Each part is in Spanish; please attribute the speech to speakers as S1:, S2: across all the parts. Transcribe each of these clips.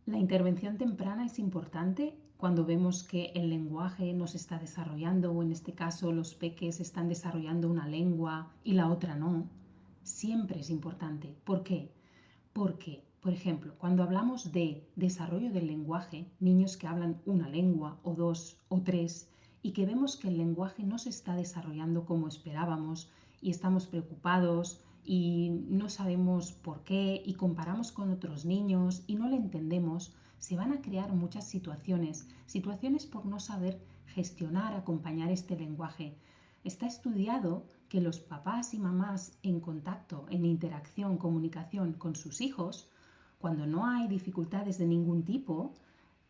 S1: La intervención temprana es importante cuando vemos que el lenguaje no se está desarrollando o en este caso los peques están desarrollando una lengua y la otra no. Siempre es importante. ¿Por qué? Porque, por ejemplo, cuando hablamos de desarrollo del lenguaje, niños que hablan una lengua o dos o tres y que vemos que el lenguaje no se está desarrollando como esperábamos y estamos preocupados y no sabemos por qué y comparamos con otros niños y no le entendemos, se van a crear muchas situaciones por no saber gestionar, acompañar este lenguaje. Está estudiado que los papás y mamás en contacto, en interacción, comunicación con sus hijos, cuando no hay dificultades de ningún tipo,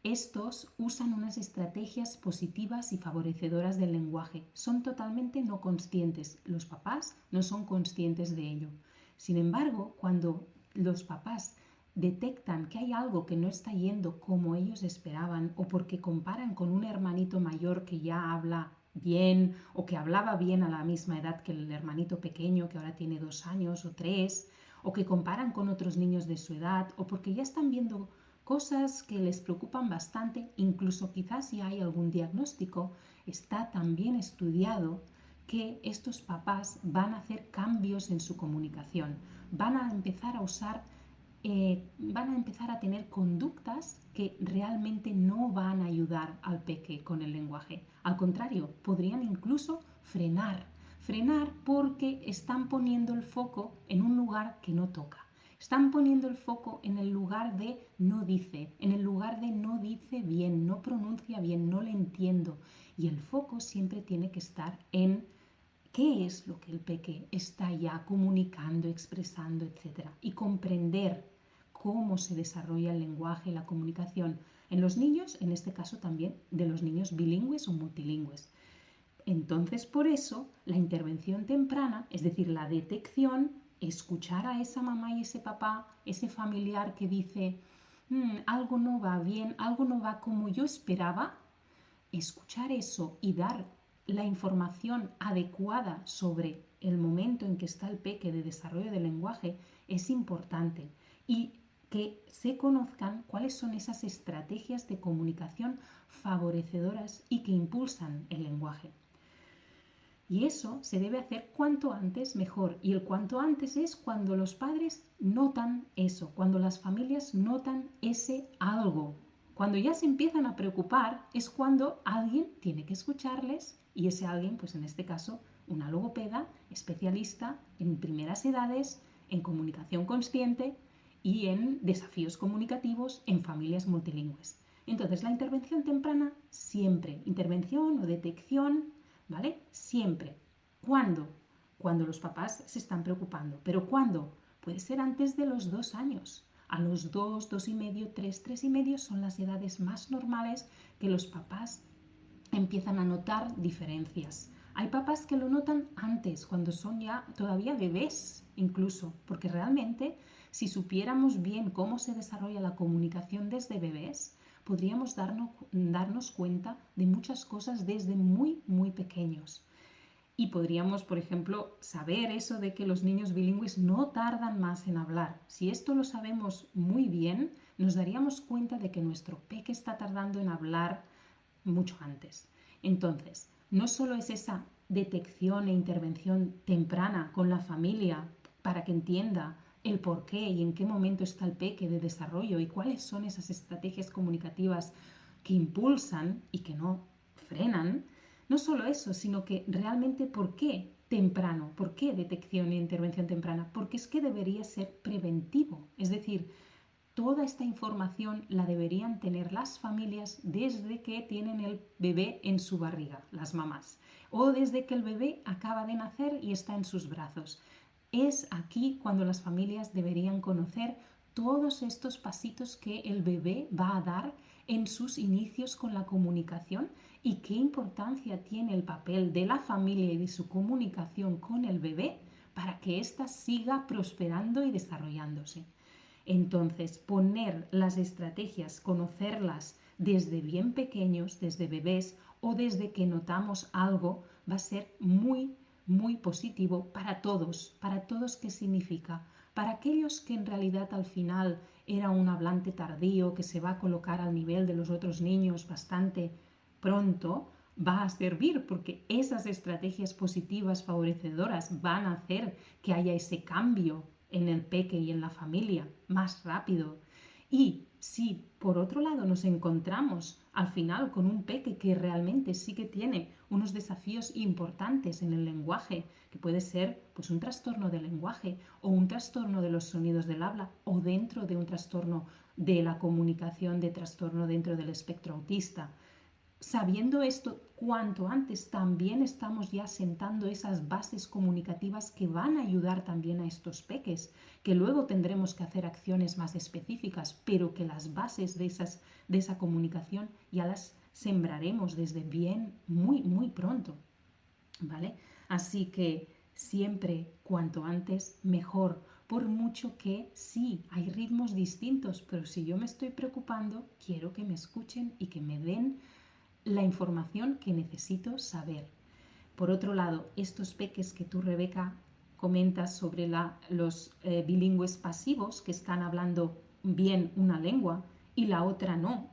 S1: estos usan unas estrategias positivas y favorecedoras del lenguaje. Son totalmente no conscientes. Los papás no son conscientes de ello. Sin embargo, cuando los papás detectan que hay algo que no está yendo como ellos esperaban o porque comparan con un hermanito mayor que ya habla bien o que hablaba bien a la misma edad que el hermanito pequeño que ahora tiene 2 años o 3, o que comparan con otros niños de su edad o porque ya están viendo cosas que les preocupan bastante, incluso quizás si hay algún diagnóstico, está también estudiado que estos papás van a hacer cambios en su comunicación, van a empezar a usar, van a empezar a tener conductas que realmente no van a ayudar al peque con el lenguaje. Al contrario, podrían incluso frenar porque están poniendo el foco en un lugar que no toca. Están poniendo el foco en el lugar de no dice, en el lugar de no dice bien, no pronuncia bien, no le entiendo. Y el foco siempre tiene que estar en qué es lo que el peque está ya comunicando, expresando, etc. Y comprender cómo se desarrolla el lenguaje, la comunicación en los niños, en este caso también de los niños bilingües o multilingües. Entonces, por eso, la intervención temprana, es decir, la detección, escuchar a esa mamá y ese papá, ese familiar que dice, algo no va bien, algo no va como yo esperaba, escuchar eso y dar la información adecuada sobre el momento en que está el peque de desarrollo del lenguaje es importante. Y que se conozcan cuáles son esas estrategias de comunicación favorecedoras y que impulsan el lenguaje. Y eso se debe hacer cuanto antes mejor. Y el cuanto antes es cuando los padres notan eso, cuando las familias notan ese algo. Cuando ya se empiezan a preocupar es cuando alguien tiene que escucharles y ese alguien, pues en este caso, una logopeda especialista en primeras edades, en comunicación consciente y en desafíos comunicativos en familias multilingües. Entonces, la intervención temprana siempre, intervención o detección, ¿vale? Siempre. ¿Cuándo? Cuando los papás se están preocupando. ¿Pero cuándo? Puede ser antes de los 2 años. A los 2, 2,5, 3, 3,5 son las edades más normales que los papás empiezan a notar diferencias. Hay papás que lo notan antes, cuando son ya todavía bebés incluso, porque realmente si supiéramos bien cómo se desarrolla la comunicación desde bebés, podríamos darnos cuenta de muchas cosas desde muy, muy pequeños. Y podríamos, por ejemplo, saber eso de que los niños bilingües no tardan más en hablar. Si esto lo sabemos muy bien, nos daríamos cuenta de que nuestro peque está tardando en hablar mucho antes. Entonces, no solo es esa detección e intervención temprana con la familia para que entienda el por qué y en qué momento está el peque de desarrollo y cuáles son esas estrategias comunicativas que impulsan y que no frenan, no solo eso, sino que realmente por qué temprano, por qué detección e intervención temprana, porque es que debería ser preventivo, es decir, toda esta información la deberían tener las familias desde que tienen el bebé en su barriga, las mamás, o desde que el bebé acaba de nacer y está en sus brazos. Es aquí cuando las familias deberían conocer todos estos pasitos que el bebé va a dar en sus inicios con la comunicación y qué importancia tiene el papel de la familia y de su comunicación con el bebé para que ésta siga prosperando y desarrollándose. Entonces, poner las estrategias, conocerlas desde bien pequeños, desde bebés o desde que notamos algo, va a ser muy, muy positivo para todos. ¿Para todos qué significa? Para aquellos que en realidad al final era un hablante tardío que se va a colocar al nivel de los otros niños bastante pronto, va a servir porque esas estrategias positivas favorecedoras van a hacer que haya ese cambio en el peque y en la familia más rápido. Y si por otro lado nos encontramos al final con un peque que realmente sí que tiene unos desafíos importantes en el lenguaje, que puede ser pues un trastorno del lenguaje o un trastorno de los sonidos del habla o dentro de un trastorno de la comunicación, de trastorno dentro del espectro autista, sabiendo esto cuanto antes, también estamos ya sentando esas bases comunicativas que van a ayudar también a estos peques, que luego tendremos que hacer acciones más específicas, pero que las bases de esa comunicación ya las sembraremos desde bien muy pronto, ¿vale? Así que siempre cuanto antes mejor, por mucho que sí, hay ritmos distintos, pero si yo me estoy preocupando, quiero que me escuchen y que me den la información que necesito saber. Por otro lado, estos peques que tú, Rebeca, comentas sobre los bilingües pasivos que están hablando bien una lengua y la otra no,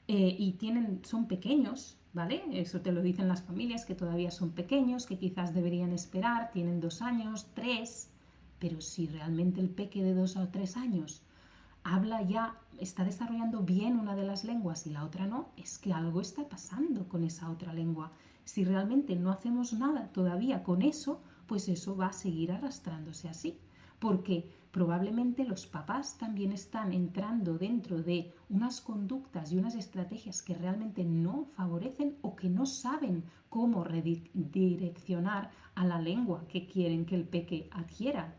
S1: y son pequeños, ¿vale? Eso te lo dicen las familias, que todavía son pequeños, que quizás deberían esperar, tienen 2 años, 3, pero si realmente el peque de 2 o 3 años habla ya, está desarrollando bien una de las lenguas y la otra no, es que algo está pasando con esa otra lengua. Si realmente no hacemos nada todavía con eso, pues eso va a seguir arrastrándose así. Porque probablemente los papás también están entrando dentro de unas conductas y unas estrategias que realmente no favorecen o que no saben cómo redireccionar a la lengua que quieren que el peque adquiera,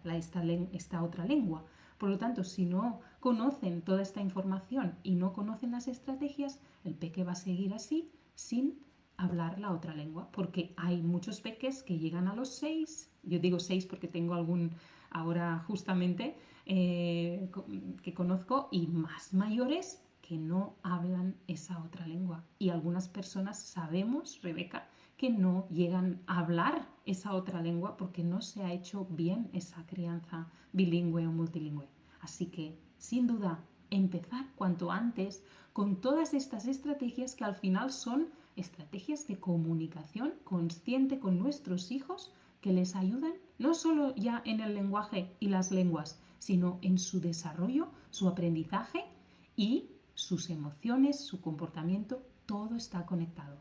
S1: esta otra lengua. Por lo tanto, si no conocen toda esta información y no conocen las estrategias, el peque va a seguir así sin hablar la otra lengua, porque hay muchos peques que llegan a los 6, yo digo 6 porque tengo algún ahora justamente que conozco, y más mayores que no hablan esa otra lengua. Y algunas personas sabemos, Rebeca, que no llegan a hablar esa otra lengua porque no se ha hecho bien esa crianza bilingüe o multilingüe. Así que, sin duda, empezar cuanto antes con todas estas estrategias que al final son estrategias de comunicación consciente con nuestros hijos que les ayudan no solo ya en el lenguaje y las lenguas, sino en su desarrollo, su aprendizaje y sus emociones, su comportamiento, todo está conectado.